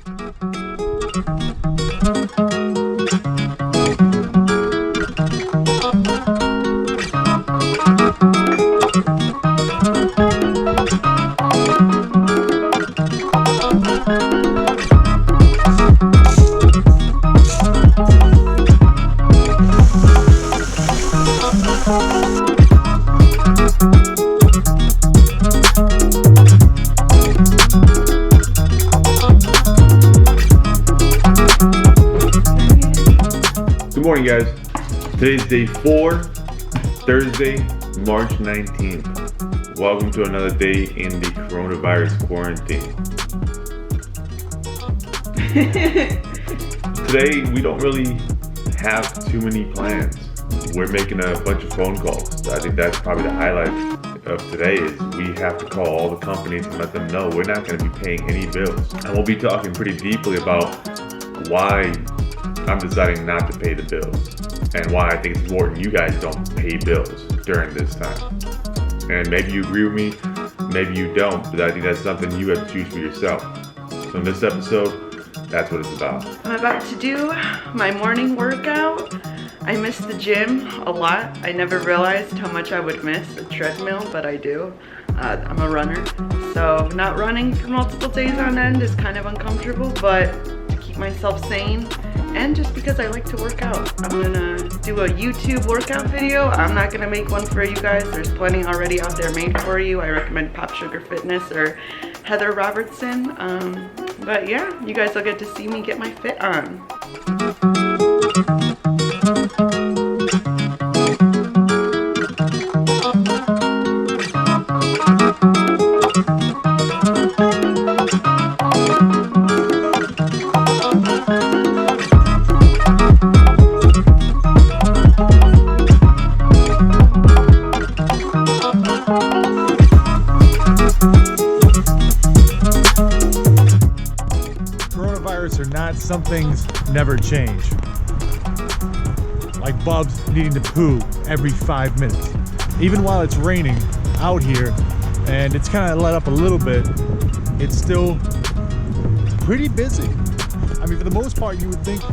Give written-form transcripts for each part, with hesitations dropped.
Good morning, guys. Today's day 4, Thursday, March 19th. Welcome to another day in the coronavirus quarantine. Today, we don't really have too many plans. We're making a bunch of phone calls. I think that's probably the highlight of today is we have to call all the companies and let them know we're not going to be paying any bills. And we'll be talking pretty deeply about why I'm deciding not to pay the bills and why I think it's important you guys don't pay bills during this time. And maybe you agree with me, maybe you don't, but I think that's something you have to choose for yourself. So in this episode, that's what it's about. I'm about to do my morning workout. I miss the gym a lot. I never realized how much I would miss a treadmill, but I do. I'm a runner, so not running for multiple days on end is kind of uncomfortable, but to keep myself sane, and just because I like to work out. I'm gonna do a YouTube workout video. I'm not gonna make one for you guys. There's plenty already out there made for you. I recommend Pop Sugar Fitness or Heather Robertson. But yeah, you guys will get to see me get my fit on. Or not, some things never change. Like Bubs needing to poo every 5 minutes. Even while it's raining out here and it's kind of let up a little bit, it's still pretty busy. I mean, for the most part, you would think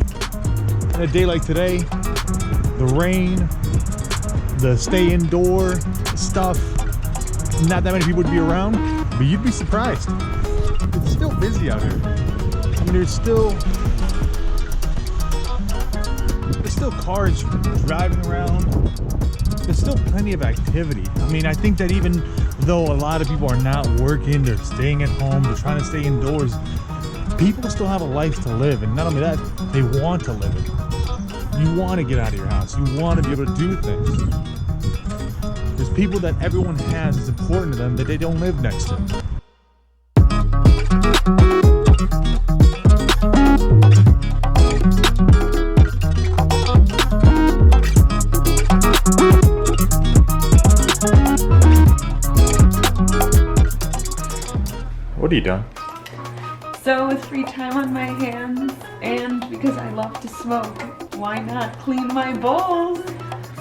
in a day like today, the rain, the stay indoor stuff, not that many people would be around, but you'd be surprised. It's still busy out here. I mean, there's still cars driving around. There's still plenty of activity. I mean, I think that even though a lot of people are not working, they're staying at home, they're trying to stay indoors, people still have a life to live. And not only that, they want to live it. You want to get out of your house. You want to be able to do things. There's people that everyone has is important to them that they don't live next to. What are you doing? So with free time on my hands and because I love to smoke, why not clean my bowls?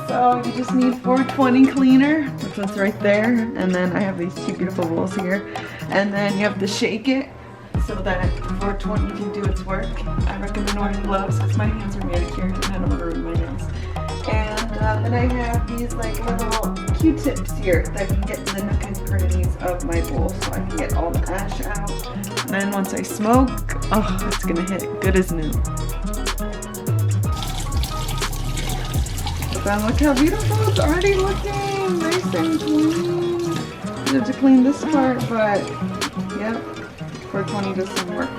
So you just need 420 cleaner, which one's right there, and then I have these two beautiful bowls here, and then you have to shake it so that 420 can do its work. I recommend wearing gloves because my hands are manicured and I don't want to ruin my nails. And then I have these like little Q-tips here that can get to the nook and crannies of my bowl so I can get all the ash out. And then once I smoke, oh, it's gonna hit good as new. But then look how beautiful it's already looking, nice and clean. I have to clean this part, but yep, 420 does some work.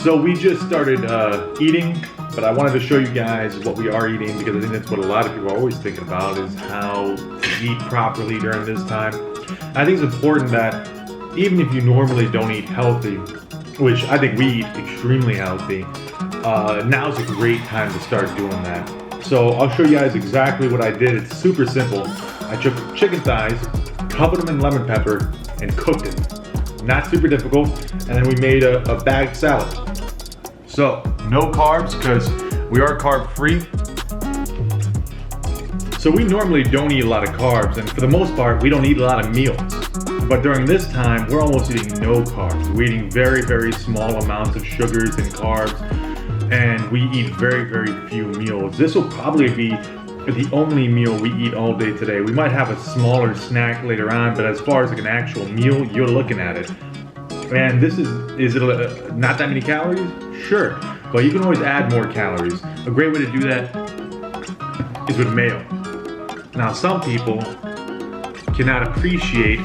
So we just started eating, but I wanted to show you guys what we are eating because I think that's what a lot of people are always thinking about is how to eat properly during this time. I think it's important that even if you normally don't eat healthy, which I think we eat extremely healthy, now's a great time to start doing that. So I'll show you guys exactly what I did. It's super simple. I took chicken thighs, covered them in lemon pepper, and cooked it. Not super difficult. And then we made a bagged salad. So no carbs because we are carb free. So we normally don't eat a lot of carbs, and for the most part, we don't eat a lot of meals. But during this time, we're almost eating no carbs. We're eating very, very small amounts of sugars and carbs, and we eat very, very few meals. This will probably be the only meal we eat all day today. We might have a smaller snack later on, but as far as like an actual meal, you're looking at it. And this is it not that many calories? Sure, but you can always add more calories. A great way to do that is with mayo. Now, some people cannot appreciate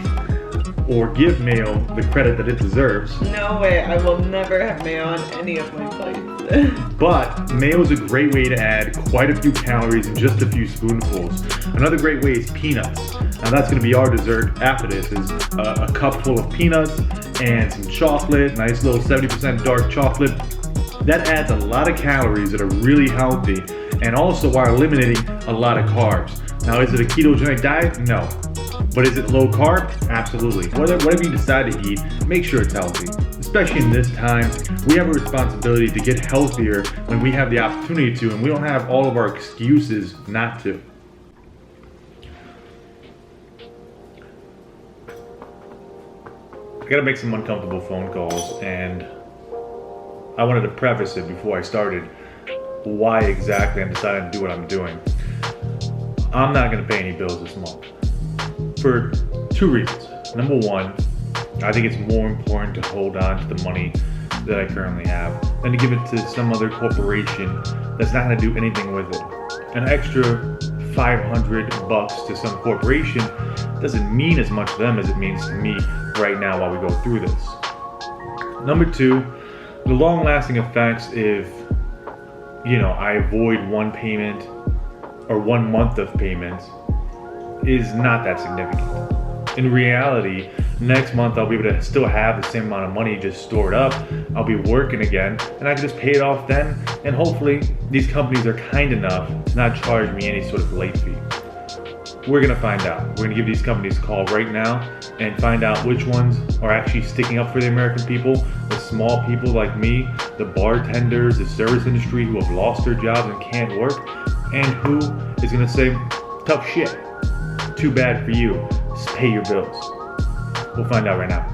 or give mayo the credit that it deserves. No way, I will never have mayo on any of my plates. But mayo is a great way to add quite a few calories in just a few spoonfuls. Another great way is peanuts. Now that's going to be our dessert after this, is a cup full of peanuts and some chocolate, nice little 70% dark chocolate. That adds a lot of calories that are really healthy, and also are eliminating a lot of carbs. Now, is it a ketogenic diet? No. But is it low carb? Absolutely. Whatever you decide to eat, make sure it's healthy. Especially in this time, we have a responsibility to get healthier when we have the opportunity to, and we don't have all of our excuses not to. I gotta make some uncomfortable phone calls, and I wanted to preface it before I started why exactly I'm deciding to do what I'm doing. I'm not gonna pay any bills this month for two reasons. Number one, I think it's more important to hold on to the money that I currently have than to give it to some other corporation that's not gonna do anything with it. An extra $500 to some corporation doesn't mean as much to them as it means to me right now while we go through this. Number two, the long-lasting effects if, I avoid one payment or 1 month of payments is not that significant. In reality, next month I'll be able to still have the same amount of money just stored up. I'll be working again, and I can just pay it off then, and hopefully these companies are kind enough to not charge me any sort of late fee. We're gonna find out. We're gonna give these companies a call right now and find out which ones are actually sticking up for the American people, the small people like me, the bartenders, the service industry who have lost their jobs and can't work, and who is gonna say, tough shit, too bad for you, just pay your bills. We'll find out right now.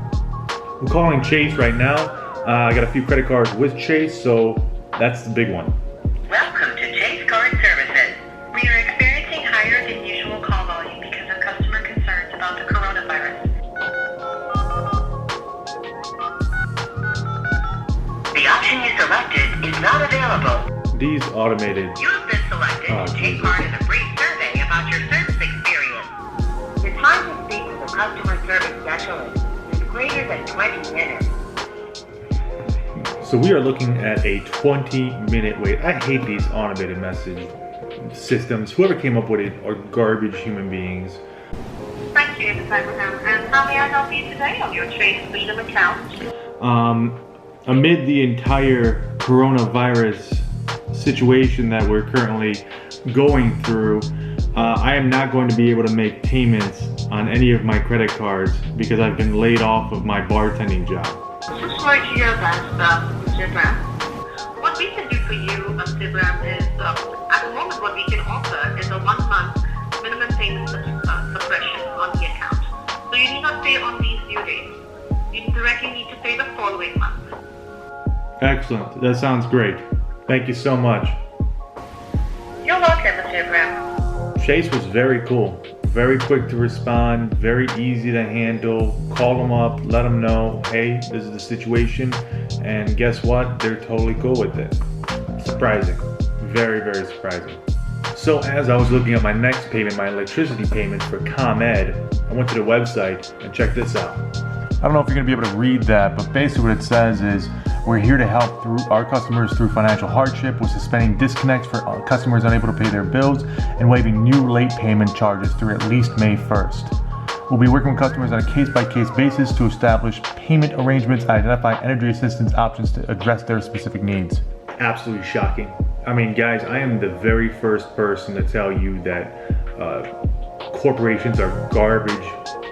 I'm calling Chase right now. I got a few credit cards with Chase, so that's the big one. Welcome to Chase Card Services. We are experiencing higher than usual call volume because of customer concerns about the coronavirus. The option you selected is not available. These automated. You have been selected to take part in a brief survey about your service experience. The time to speak with a customer service specialist is greater than 20 minutes. So we are looking at a 20-minute wait. I hate these automated message systems. Whoever came up with it are garbage human beings. Thank you, Ms. Abraham. And how may I help you today on your Chase Freedom account? Amid the entire coronavirus situation that we're currently going through, I am not going to be able to make payments on any of my credit cards because I've been laid off of my bartending job. So sorry to hear that, Mr. Abraham. What we can do for you, Mr. Abraham, is at the moment what we can offer is a 1-month minimum payment suppression on the account. So you need not pay on these due dates. You directly need to pay the following month. Excellent. That sounds great. Thank you so much. You're welcome, Mr. Abraham. Chase was very cool. Very quick to respond, very easy to handle. Call them up, let them know, hey, this is the situation, and guess what? They're totally cool with it. Surprising. Very, very surprising. So as I was looking at my next payment, my electricity payments for ComEd, I went to the website and checked this out. I don't know if you're going to be able to read that, but basically what it says is we're here to help our customers through financial hardship with suspending disconnects for customers unable to pay their bills and waiving new late payment charges through at least May 1st. We'll be working with customers on a case-by-case basis to establish payment arrangements and identify energy assistance options to address their specific needs. Absolutely shocking. I mean, guys, I am the very first person to tell you that corporations are garbage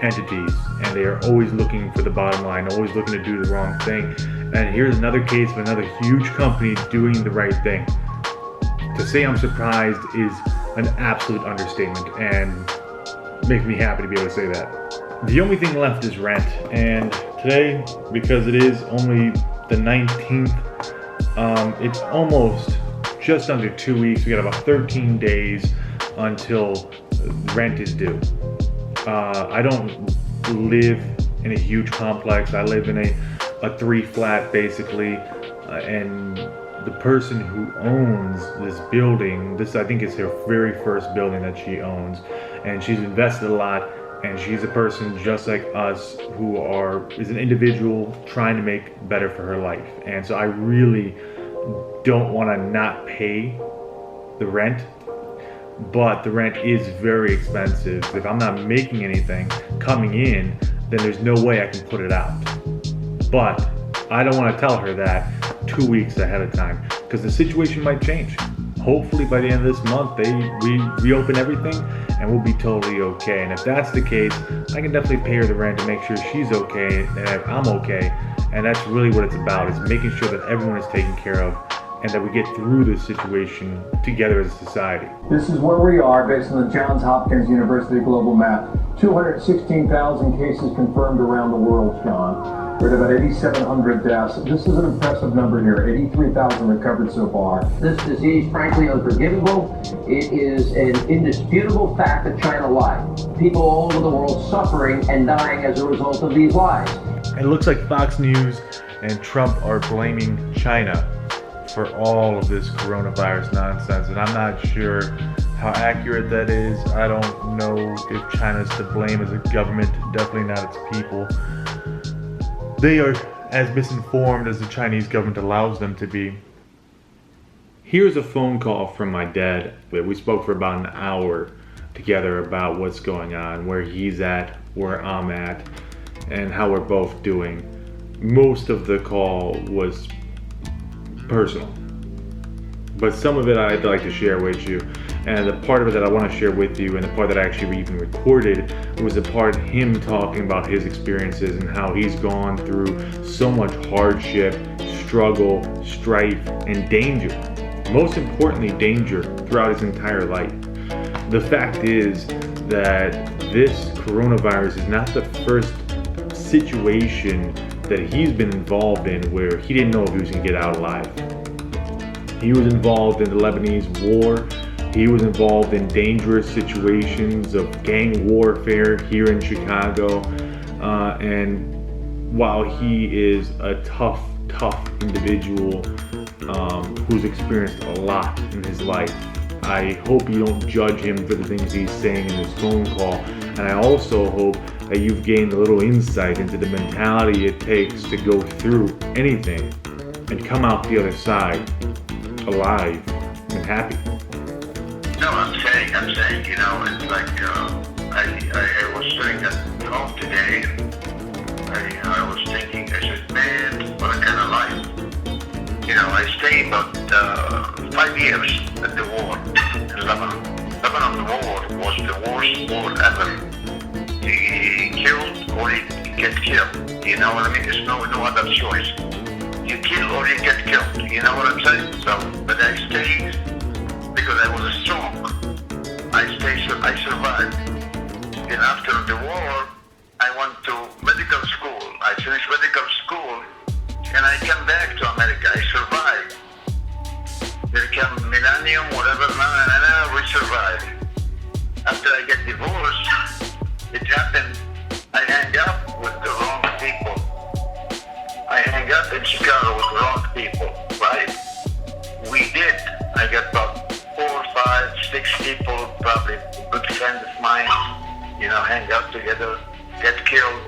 entities and they are always looking for the bottom line, always looking to do the wrong thing. And here's another case of another huge company doing the right thing. To say I'm surprised is an absolute understatement and makes me happy to be able to say that. The only thing left is rent, and today, because it is only the 19th, it's almost just under 2 weeks. We got about 13 days until rent is due. I don't live in a huge complex. I live in a 3-flat basically, and the person who owns this building, this I think is her very first building that she owns, and she's invested a lot, and she's a person just like us who is an individual trying to make better for her life. And so I really don't want to not pay the rent, but the rent is very expensive. If I'm not making anything coming in, then there's no way I can put it out. But I don't want to tell her that 2 weeks ahead of time, because the situation might change. Hopefully by the end of this month we reopen everything and we'll be totally okay. And if that's the case, I can definitely pay her the rent to make sure she's okay and I'm okay. And that's really what it's about, is making sure that everyone is taken care of and that we get through this situation together as a society. This is where we are based on the Johns Hopkins University global map. 216,000 cases confirmed around the world, John. We're at about 8,700 deaths. This is an impressive number here. 83,000 recovered so far. This disease, frankly, unforgivable. It is an indisputable fact that China lied. People all over the world suffering and dying as a result of these lies. It looks like Fox News and Trump are blaming China for all of this coronavirus nonsense, and I'm not sure how accurate that is. I don't know if China's to blame as a government, definitely not its people. They are as misinformed as the Chinese government allows them to be. Here's a phone call from my dad. We spoke for about an hour together about what's going on, where he's at, where I'm at, and how we're both doing. Most of the call was personal, but some of it I'd like to share with you. And the part of it that I want to share with you, and the part that I actually even recorded, was the part of him talking about his experiences and how he's gone through so much hardship, struggle, strife, and danger. Most importantly, danger throughout his entire life. The fact is that this coronavirus is not the first situation that he's been involved in where he didn't know if he was going to get out alive. He was involved in the Lebanese war. He was involved in dangerous situations of gang warfare here in Chicago. And while he is a tough individual who's experienced a lot in his life, I hope you don't judge him for the things he's saying in this phone call. And I also hope that you've gained a little insight into the mentality it takes to go through anything and come out the other side alive and happy. No, I'm saying, you know, it's like, I was sitting at home today, and I was thinking, I said, man, what a kind of life. You know, I stayed about 5 years at the war in Lebanon. Lebanon war was the worst war ever. You killed or you get killed. You know what I mean? There's no other choice. You kill or you get killed. You know what I'm saying? So, but I stayed because I was strong. I survived. And after the war, I went to medical school. I finished medical school, and I came back to America. I survived. There came millennium, whatever, we survived. After I get divorced, it happened. I hang up with the wrong people. I hang up in Chicago with the wrong people, right? We did. I got about 4, 5, 6 people, probably good friends of mine, you know, hang out together, get killed,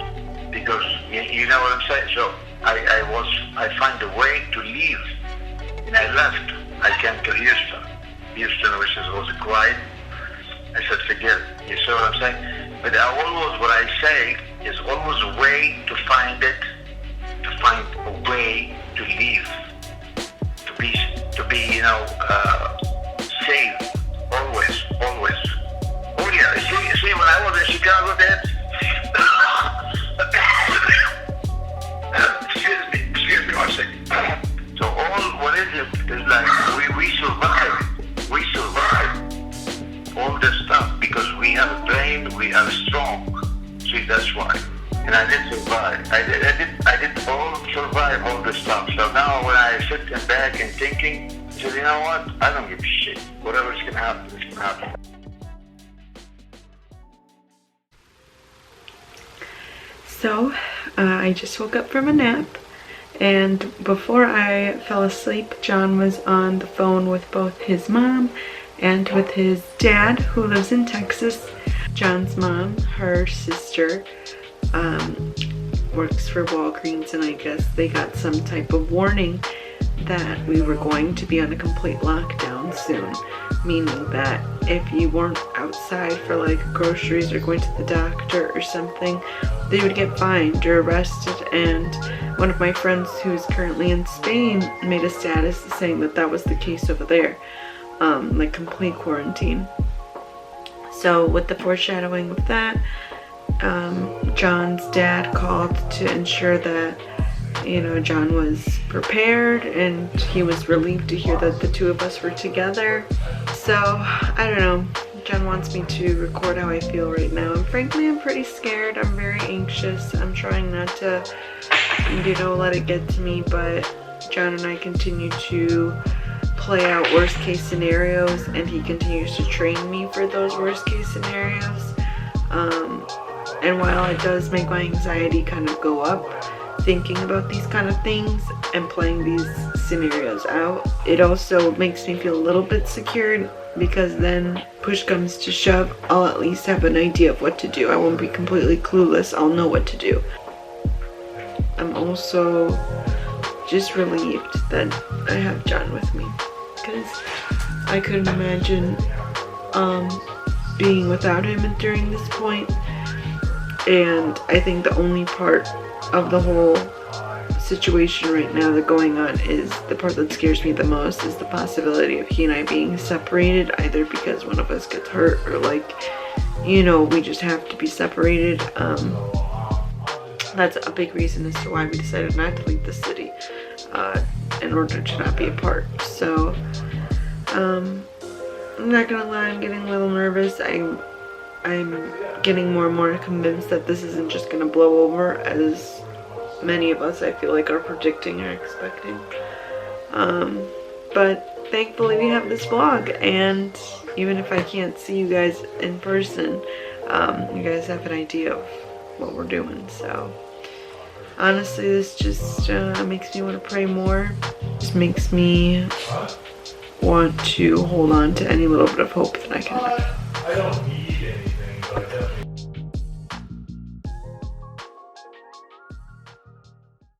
because you know what I'm saying? So I find a way to leave, and I left. I came to Houston, which was quiet. I said, forget it. You see what I'm saying? But what I say is always a way to find it, to find a way to leave, to be, you know, saved, always. Oh yeah, you see, when I was in Chicago, Dad, excuse me 1 second. So what is it, is like, we survived all this stuff, because we have a brain, we are strong. See, that's why. And I did survive. I did all survive all this stuff. So now when I sit back and thinking, I said, you know what? I don't give a shit. Whatever's gonna happen, it's gonna happen. So, I just woke up from a nap, and before I fell asleep, Jon was on the phone with both his mom and with his dad, who lives in Texas. Jon's mom, her sister, works for Walgreens, and I guess they got some type of warning that we were going to be on a complete lockdown soon, meaning that if you weren't outside for like groceries or going to the doctor or something, they would get fined or arrested. And one of my friends who's currently in Spain made a status saying that that was the case over there, like complete quarantine. So with the foreshadowing of that, Jon's dad called to ensure that, you know, Jon was prepared, and he was relieved to hear that the two of us were together. So, I don't know. Jon wants me to record how I feel right now, and frankly, I'm pretty scared. I'm very anxious. I'm trying not to, you know, let it get to me, but Jon and I continue to play out worst case scenarios, and he continues to train me for those worst case scenarios. And while it does make my anxiety kind of go up, thinking about these kind of things and playing these scenarios out, it also makes me feel a little bit secured, because then push comes to shove, I'll at least have an idea of what to do. I won't be completely clueless. I'll know what to do. I'm also just relieved that I have Jon with me, because I couldn't imagine being without him during this point. And I think the only part of the whole situation right now that's going on is the part that scares me the most, is the possibility of he and I being separated, either because one of us gets hurt or, like, you know, we just have to be separated. That's a big reason as to why we decided not to leave the city, in order to not be apart. So I'm not gonna lie, I'm getting a little nervous. I'm getting more and more convinced that this isn't just gonna blow over, as many of us, I feel like, are predicting or expecting. But thankfully we have this vlog, and even if I can't see you guys in person, you guys have an idea of what we're doing. So honestly, this just makes me want to pray more. Just makes me want to hold on to any little bit of hope that I can have.